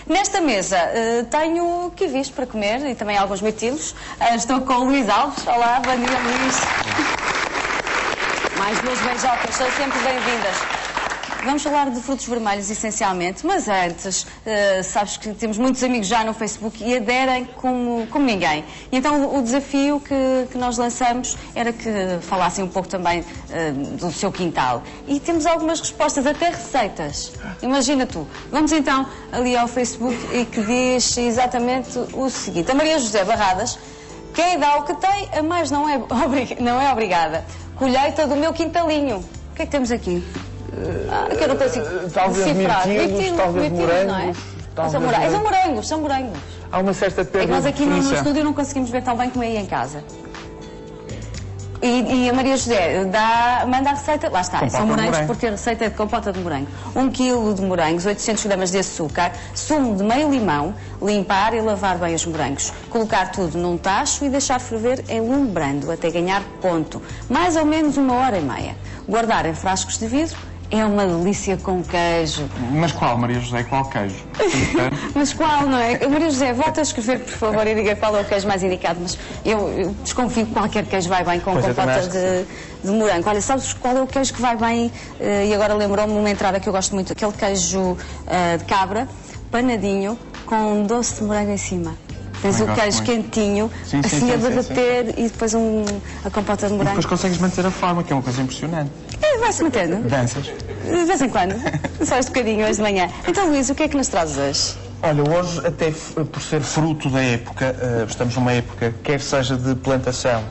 Nesta mesa tenho kiwis para comer e também alguns mirtilos. Estou com o Luís Alves. Olá, bom dia, Luís. Mais duas beijocas, são sempre bem-vindas. Vamos falar de frutos vermelhos, essencialmente, mas antes, sabes que temos muitos amigos já no Facebook e aderem como ninguém. E então o desafio que nós lançamos era que falassem um pouco também do seu quintal. E temos algumas respostas, até receitas. Imagina tu. Vamos então ali ao Facebook e que diz exatamente o seguinte. A Maria José Barradas, quem dá o que tem, a mais não é obrigada. Colheita do meu quintalinho. O que é que temos aqui? Que eu não consigo talvez mirtilos, talvez morangos. São morangos. Há uma certa perda de nós aqui no estúdio não conseguimos ver tão bem como é aí em casa. E a Maria José manda a receita, lá está, são morangos porque a receita é de compota de morango. 1 kg de morangos, 800 gramas de açúcar, sumo de meio limão, limpar e lavar bem os morangos. Colocar tudo num tacho e deixar ferver em lume brando até ganhar ponto, mais ou menos 1h30. Guardar em frascos de vidro. É uma delícia com queijo. Mas qual, Maria José? Qual queijo? Mas qual, não é? Maria José, volta a escrever, por favor, e diga qual é o queijo mais indicado. Mas eu desconfio que qualquer queijo vai bem com compota de morango. Olha, sabes qual é o queijo que vai bem? E agora lembrou-me uma entrada que eu gosto muito. Aquele queijo de cabra, panadinho, com doce de morango em cima. Tens o queijo quentinho, assim a derreter e depois a compota de morango. E depois consegues manter a forma, que é uma coisa impressionante. Vai-se mantendo. Danças? De vez em quando. Só este bocadinho hoje de manhã. Então, Luís, o que é que nos trazes hoje? Olha, hoje, até por ser fruto da época, estamos numa época, quer seja de plantação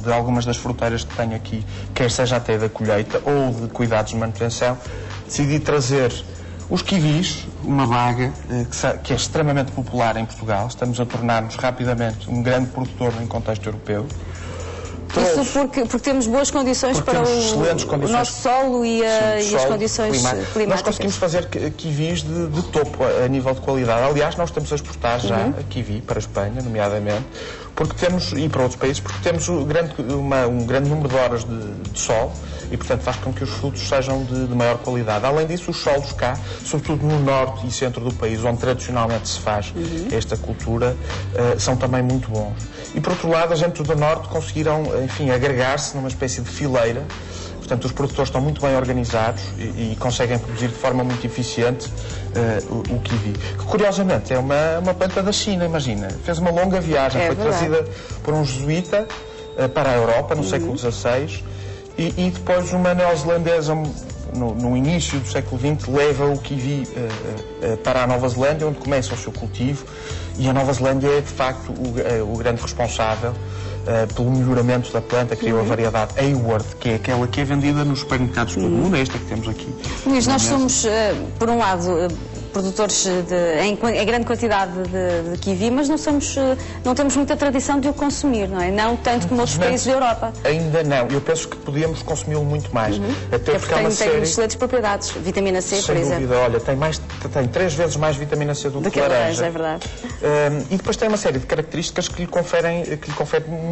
de algumas das fruteiras que tenho aqui, quer seja até da colheita ou de cuidados de manutenção, decidi trazer os kiwis, uma vaga que é extremamente popular em Portugal. Estamos a tornar-nos rapidamente um grande produtor em contexto europeu. Isso porque temos boas condições para o nosso solo e as condições climáticas. Nós conseguimos fazer kiwis de topo a nível de qualidade. Aliás, nós estamos a exportar já a kiwi para a Espanha, nomeadamente, e para outros países, porque temos um grande número de horas de sol e, portanto, faz com que os frutos sejam de maior qualidade. Além disso, os solos cá, sobretudo no norte e centro do país, onde tradicionalmente se faz esta cultura, são também muito bons. E, por outro lado, a gente do norte conseguiram, enfim, agregar-se numa espécie de fileira. Portanto, os produtores estão muito bem organizados e conseguem produzir de forma muito eficiente o kiwi. Que, curiosamente, é uma planta da China, imagina. Fez uma longa viagem, foi trazida por um jesuíta para a Europa, no século XVI, e depois uma neozelandesa, no início do século XX, leva o kiwi para a Nova Zelândia, onde começa o seu cultivo, e a Nova Zelândia é, de facto, o grande responsável pelo melhoramento da planta. Criou a variedade Hayward, que é aquela que é vendida nos supermercados de todo o mundo, é esta que temos aqui. Luís, nós somos, por um lado, produtores em grande quantidade de kiwi, mas não temos muita tradição de o consumir, não é? Não tanto como outros países da Europa. Ainda não. Eu penso que podíamos consumi-lo muito mais. Até porque tem excelentes propriedades. Vitamina C, por exemplo. Sem dúvida. Olha, tem 3 vezes mais vitamina C do que laranja. É verdade. E depois tem uma série de características que lhe conferem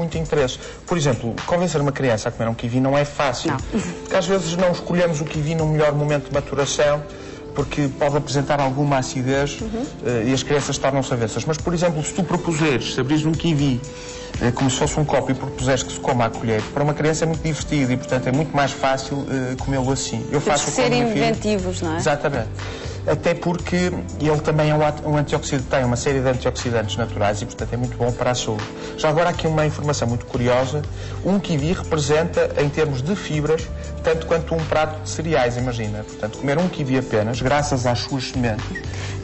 muito interesse. Por exemplo, convencer uma criança a comer um kiwi não é fácil. Não. Porque às vezes não escolhemos o kiwi no melhor momento de maturação, porque pode apresentar alguma acidez e as crianças tornam-se avessas. Mas, por exemplo, se tu propuseres, se abrires um kiwi como se fosse um copo e propuseres que se coma à colher, para uma criança é muito divertido e, portanto, é muito mais fácil comê-lo assim. Eu faço serem inventivos, não é? Exatamente. Até porque ele também é um antioxidante, tem uma série de antioxidantes naturais e, portanto, é muito bom para a saúde. Já agora, aqui uma informação muito curiosa: um kiwi representa, em termos de fibras, tanto quanto um prato de cereais, imagina. Portanto, comer um kiwi apenas, graças às suas sementes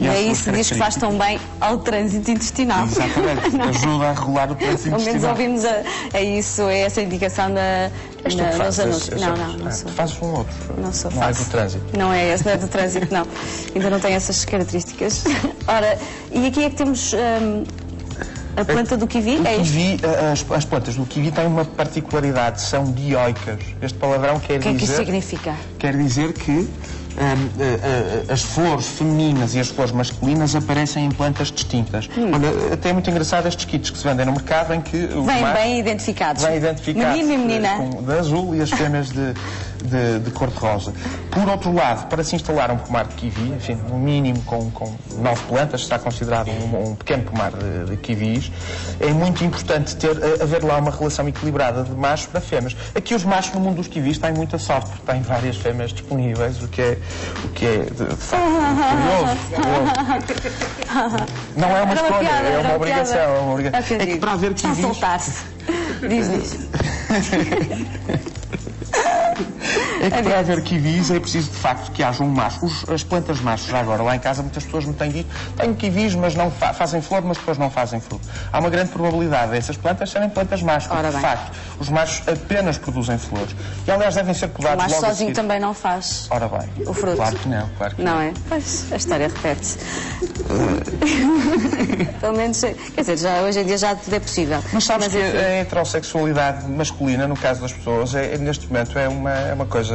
e é isso que diz que faz tão bem ao trânsito intestinal. Exatamente, ajuda a regular o trânsito intestinal. Ao menos ouvimos essa indicação nos anúncios. Não sou. Fazes um outro. Não sou. Não é do trânsito. Não é esse, não é do trânsito, não. Ainda não tem essas características. Ora, e aqui é que temos a planta do kiwi? As plantas do kiwi têm uma particularidade, são dioicas. Este palavrão quer dizer... O que é que isso significa? Quer dizer que as flores femininas e as flores masculinas aparecem em plantas distintas. Olha, até é muito engraçado estes kits que se vendem no mercado em que... Vêm bem identificados. Bem identificados. Menino e menina. De azul e as fêmeas de cor-de-rosa. Por outro lado, para se instalar um pomar de kiwi, enfim, no mínimo com 9 plantas, está considerado um pequeno pomar de kiwis, é muito importante haver lá uma relação equilibrada de machos para fêmeas. Aqui os machos no mundo dos kiwis têm muita sorte, porque têm várias fêmeas disponíveis, o que é de facto curioso. Não é uma escolha, é uma obrigação. É que para haver kiwis... Está a soltar-se. Diz. É que para haver kiwis é preciso de facto que haja um macho. As plantas machos, já agora, lá em casa muitas pessoas me têm dito: tenho kiwis, mas não fazem flor, mas depois não fazem fruto. Há uma grande probabilidade dessas plantas serem plantas machos, porque de facto os machos apenas produzem flores. E aliás devem ser podados logo a seguir. O macho sozinho também não faz. Ora bem, o fruto. Claro que não. Não é? Pois, a história repete-se. Pelo menos, quer dizer, hoje em dia já tudo é possível. Mas sabes que a heterossexualidade masculina, no caso das pessoas, neste momento é uma coisa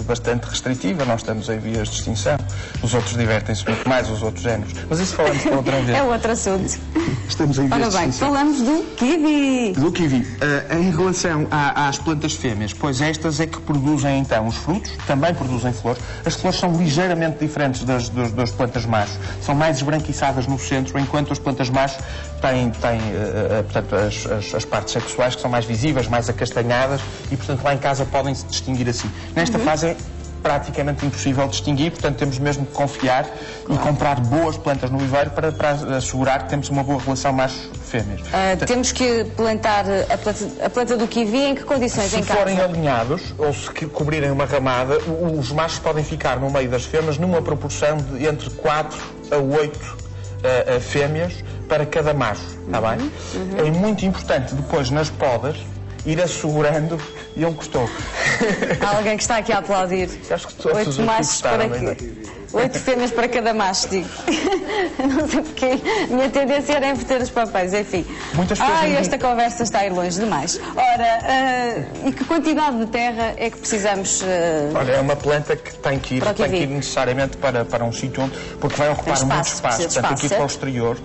bastante restritiva. Nós estamos em vias de extinção. Os outros divertem-se muito mais, os outros géneros. Mas isso falamos para outra vez. É outro assunto. Estamos em vias de extinção. Falamos do kiwi. Do kiwi. Em relação às plantas fêmeas, pois estas é que produzem então os frutos, também produzem flores. As flores são ligeiramente diferentes das plantas machos. São mais esbranquiçadas no centro, enquanto as plantas machos têm portanto, as partes sexuais que são mais visíveis, mais acastanhadas e, portanto, lá em casa podem-se distinguir assim. Nesta fase é praticamente impossível distinguir, portanto temos mesmo que confiar e comprar boas plantas no viveiro para assegurar que temos uma boa relação machos-fêmeas. Temos que plantar a planta do kiwi em que condições em casa? Se forem alinhados ou se cobrirem uma ramada, os machos podem ficar no meio das fêmeas numa proporção de entre 4 a 8 fêmeas para cada macho, está bem? É muito importante depois nas podas ir assegurando, e ele gostou. Há alguém que está aqui a aplaudir. Acho que todos 8 machos para quê? 8 fêmeas para cada macho, digo. Não sei porque a minha tendência era inverter os papéis, enfim. Muitas pessoas esta conversa está a ir longe demais. Ora, e que quantidade de terra é que precisamos? Olha, é uma planta que tem que ir necessariamente para um sítio onde, porque vai ocupar muito espaço, portanto, aqui para o exterior.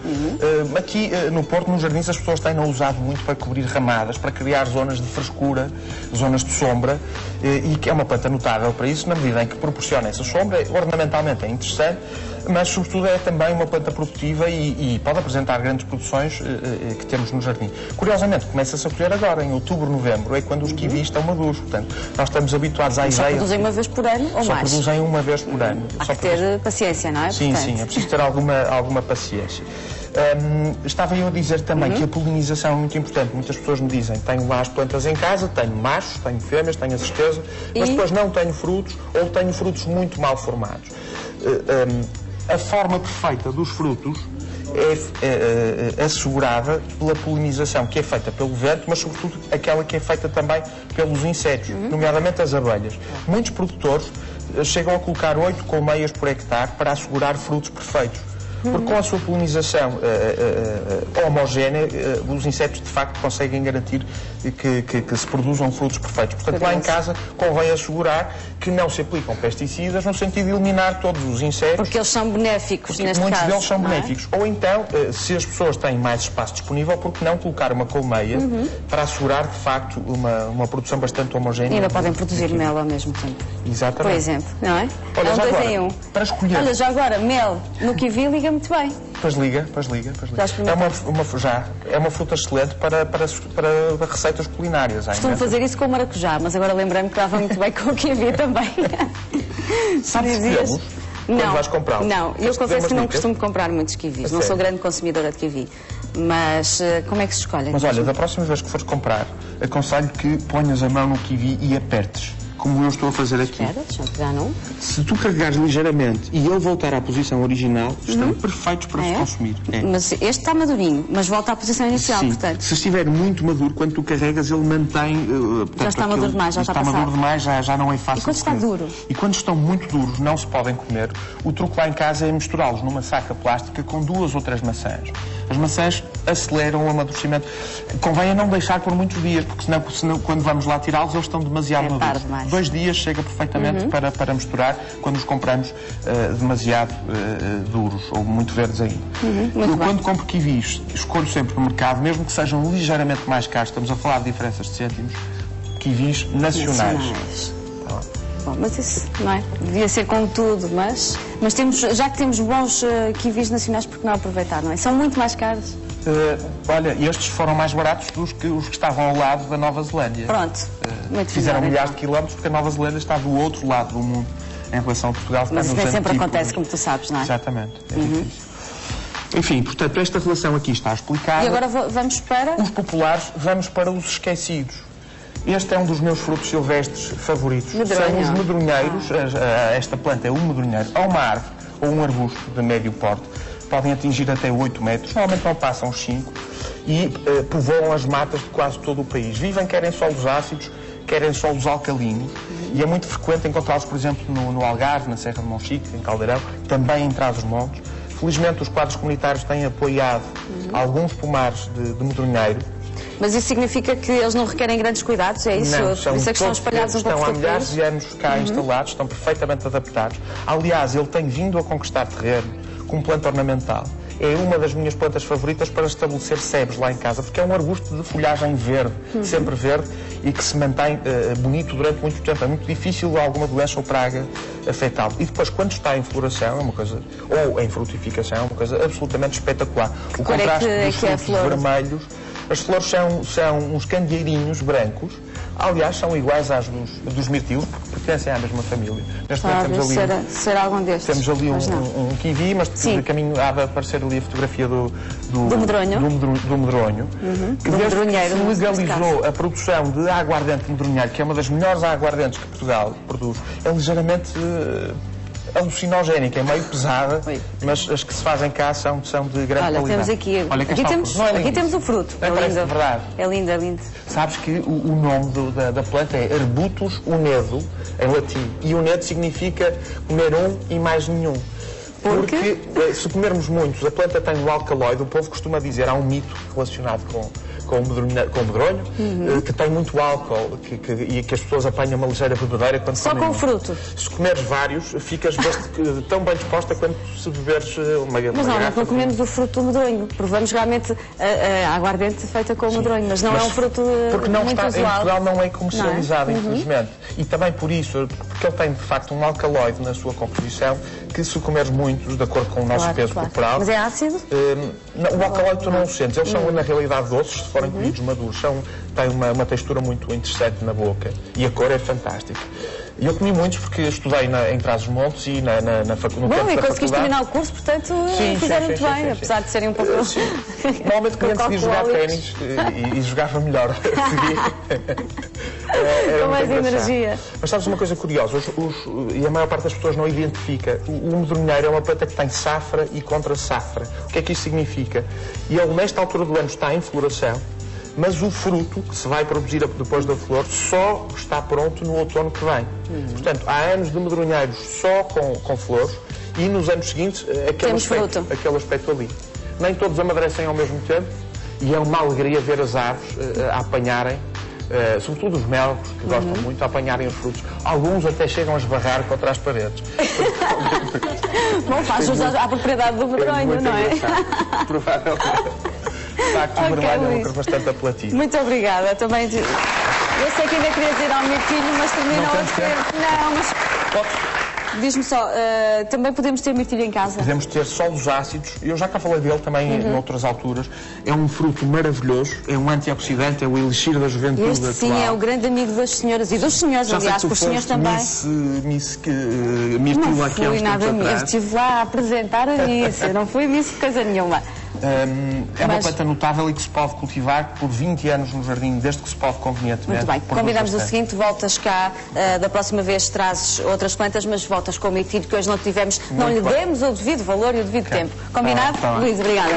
Aqui no Porto, nos jardins, as pessoas têm usado muito para cobrir ramadas, para criar zonas de frescura, zonas de sombra, e que é uma planta notável para isso, na medida em que proporciona essa sombra, ornamentalmente é interessante, mas sobretudo é também uma planta produtiva e pode apresentar grandes produções que temos no jardim. Curiosamente, começa-se a colher agora, em outubro, novembro, é quando os kiwis estão maduros. Portanto, nós estamos habituados à ideia... Só produzem uma vez por ano ou mais? Só produzem uma vez por ano. Há que ter paciência, não é? Sim, é preciso ter alguma paciência. Estava eu a dizer também que a polinização é muito importante. Muitas pessoas me dizem: tenho lá as plantas em casa, tenho machos, tenho fêmeas, tenho a certeza, mas depois não tenho frutos ou tenho frutos muito mal formados. A forma perfeita dos frutos é assegurada pela polinização, que é feita pelo vento, mas sobretudo aquela que é feita também pelos insetos, nomeadamente as abelhas. Muitos produtores chegam a colocar 8 colmeias por hectare para assegurar frutos perfeitos. Porque com a sua polinização homogénea, os insetos de facto conseguem garantir que se produzam frutos perfeitos. Portanto, lá em casa convém assegurar que não se aplicam pesticidas no sentido de eliminar todos os insetos. Porque eles são benéficos neste caso. Muitos deles são benéficos. Ou então, se as pessoas têm mais espaço disponível, por que não colocar uma colmeia para assegurar de facto uma produção bastante homogénea. E ainda podem produzir mel ao mesmo tempo. Exatamente. Por exemplo, não é? Olha, é um 2 em 1. Para escolher. Olha, já agora, mel no kiwi liga muito bem. Pois liga. É uma fruta excelente para receitas culinárias. Costumo fazer isso com o maracujá, mas agora lembrei-me que dava muito bem com o kiwi também. Sabes dizias? Não, vais comprá-los? Não, eu confesso que não costumo comprar muitos kiwis. Não sou grande consumidora de kiwi. Mas como é que se escolhe? Mas olha, da próxima vez que fores comprar, aconselho que ponhas a mão no kiwi e apertes. Como eu estou a fazer aqui. Espera, deixa eu pegar num. Se tu carregares ligeiramente e ele voltar à posição original, estão perfeitos para se consumir. Mas este está madurinho, mas volta à posição inicial, sim. Portanto. Se estiver muito maduro, quando tu carregas, ele mantém... Portanto, já está maduro demais, já está passado. Maduro demais, já não é fácil. E quando está duro? E quando estão muito duros, não se podem comer. O truque lá em casa é misturá-los numa saca plástica com 2 ou 3 maçãs. As maçãs aceleram o amadurecimento. Convém a não deixar por muitos dias, porque senão quando vamos lá tirá-los, eles estão demasiado maduros. 2 dias chega perfeitamente para misturar quando os compramos demasiado duros ou muito verdes ainda. Quando compro kiwis, escolho sempre no mercado, mesmo que sejam ligeiramente mais caros, estamos a falar de diferenças de cêntimos, kiwis nacionais. Bom, mas isso, não é? Devia ser com tudo, mas temos, já que temos bons kiwis nacionais, por que não aproveitar, não é? São muito mais caros. Olha, estes foram mais baratos do que os que estavam ao lado da Nova Zelândia. Pronto. Muito Fizeram melhor, milhares de quilómetros porque a Nova Zelândia está do outro lado do mundo em relação a Portugal. Mas isso nem sempre acontece, como tu sabes, não é? Exatamente. É difícil. Enfim, portanto, esta relação aqui está explicada. E agora vamos para... Os populares, vamos para os esquecidos. Este é um dos meus frutos silvestres favoritos. Medronho. São os medronheiros. Esta planta é um medronheiro ou uma árvore ou um arbusto de médio porte. Podem atingir até 8 metros, normalmente não passam os 5, e povoam as matas de quase todo o país. Vivem quer em solos ácidos, quer em solos alcalinos, e é muito frequente encontrá-los, por exemplo, no Algarve, na Serra de Monchique, em Caldeirão, também em Trás-os-Montes. Felizmente, os quadros comunitários têm apoiado alguns pomares de medronheiro. Mas isso significa que eles não requerem grandes cuidados, é isso? Não, Por isso é que estão espalhados um pouco estão há por milhares de anos cá instalados, estão perfeitamente adaptados. Aliás, ele tem vindo a conquistar terreno como planta ornamental. É uma das minhas plantas favoritas para estabelecer sebes lá em casa, porque é um arbusto de folhagem verde, sempre verde, e que se mantém bonito durante muito tempo. É muito difícil alguma doença ou praga afetá-lo. E depois, quando está em floração, é uma coisa, ou em frutificação, é uma coisa absolutamente espetacular. O contraste dos frutos vermelhos. As flores são uns candeeirinhos brancos, aliás, são iguais às dos mirtilos, porque pertencem à mesma família. Neste momento temos ali será algum destes. Temos ali um kiwi, mas de caminho há de aparecer ali a fotografia do medronho. Do medronho. Que desde que se legalizou a produção de aguardente medronheiro, que é uma das melhores aguardentes que Portugal produz, é ligeiramente alucinogénica, é meio pesada, mas as que se fazem cá são de grande qualidade. Temos aqui temos o fruto. É lindo. Verdade. É lindo, é lindo. Sabes que o nome da planta é Arbutus unedo, em latim. E unedo significa comer um e mais nenhum. Porque se comermos muitos, a planta tem um alcaloide. O povo costuma dizer, há um mito relacionado com o medronho, que tem muito álcool e que as pessoas apanham uma ligeira bebedeira quando só com o fruto? Se comeres vários, ficas tão bem disposta quanto se beberes uma garrafa. Mas não comemos o fruto do medronho. Provamos realmente a aguardente feita com o medronho, mas não é um fruto porque não muito está, usual. Em Portugal não é comercializado, infelizmente. E também por isso, porque ele tem de facto um alcaloide na sua composição, que se comeres muitos, de acordo com o nosso peso corporal... Mas é ácido? O alcaloide tu não o sentes. Eles são, na realidade, doces, se forem colhidos maduros. Têm uma textura muito interessante na boca e a cor é fantástica. E eu comi muitos porque estudei em Trás-os-Montes e na faculdade. Bom, e conseguiste terminar o curso, portanto fizeram muito bem, apesar de serem um pouco... Normalmente quando decidi jogar ténis e jogava melhor. Com mais energia. Mas sabes uma coisa curiosa, e a maior parte das pessoas não identifica, o medronheiro é uma planta que tem safra e contra-safra. O que é que isso significa? E ele, nesta altura do ano, está em floração, mas o fruto que se vai produzir depois da flor só está pronto no outono que vem. Portanto, há anos de medronheiros só com flores e nos anos seguintes aquele aspecto ali. Nem todos amadurecem ao mesmo tempo e é uma alegria ver as árvores a apanharem, sobretudo os melgos, que gostam muito, a apanharem os frutos. Alguns até chegam a esbarrar contra as paredes. Bom, faz jus à propriedade do medronho, não é? Provavelmente. De facto, o vermelho é uma cor bastante apelativa. Muito obrigada. Também, eu sei que ainda querias ir ao mirtilho, mas terminou o tempo. Não, mas... Diz-me só, também podemos ter mirtilho em casa? Podemos ter solos ácidos. Eu já cá falei dele também em outras alturas. É um fruto maravilhoso, é um antioxidante, é o elixir da juventude atual. Sim, é o grande amigo das senhoras e dos senhores, aliás, os senhores também. Mirtilo aqui há uns tempos atrás. Eu estive lá a apresentar a Miss, eu não fui Miss de coisa nenhuma. É uma planta notável e que se pode cultivar por 20 anos no jardim, desde que se pode convenientemente. Muito bem, combinamos o seguinte, voltas cá, da próxima vez trazes outras plantas, mas voltas com o mirtilho que hoje não tivemos, não lhe demos o devido valor e o devido tempo. Combinado? Luís, obrigada.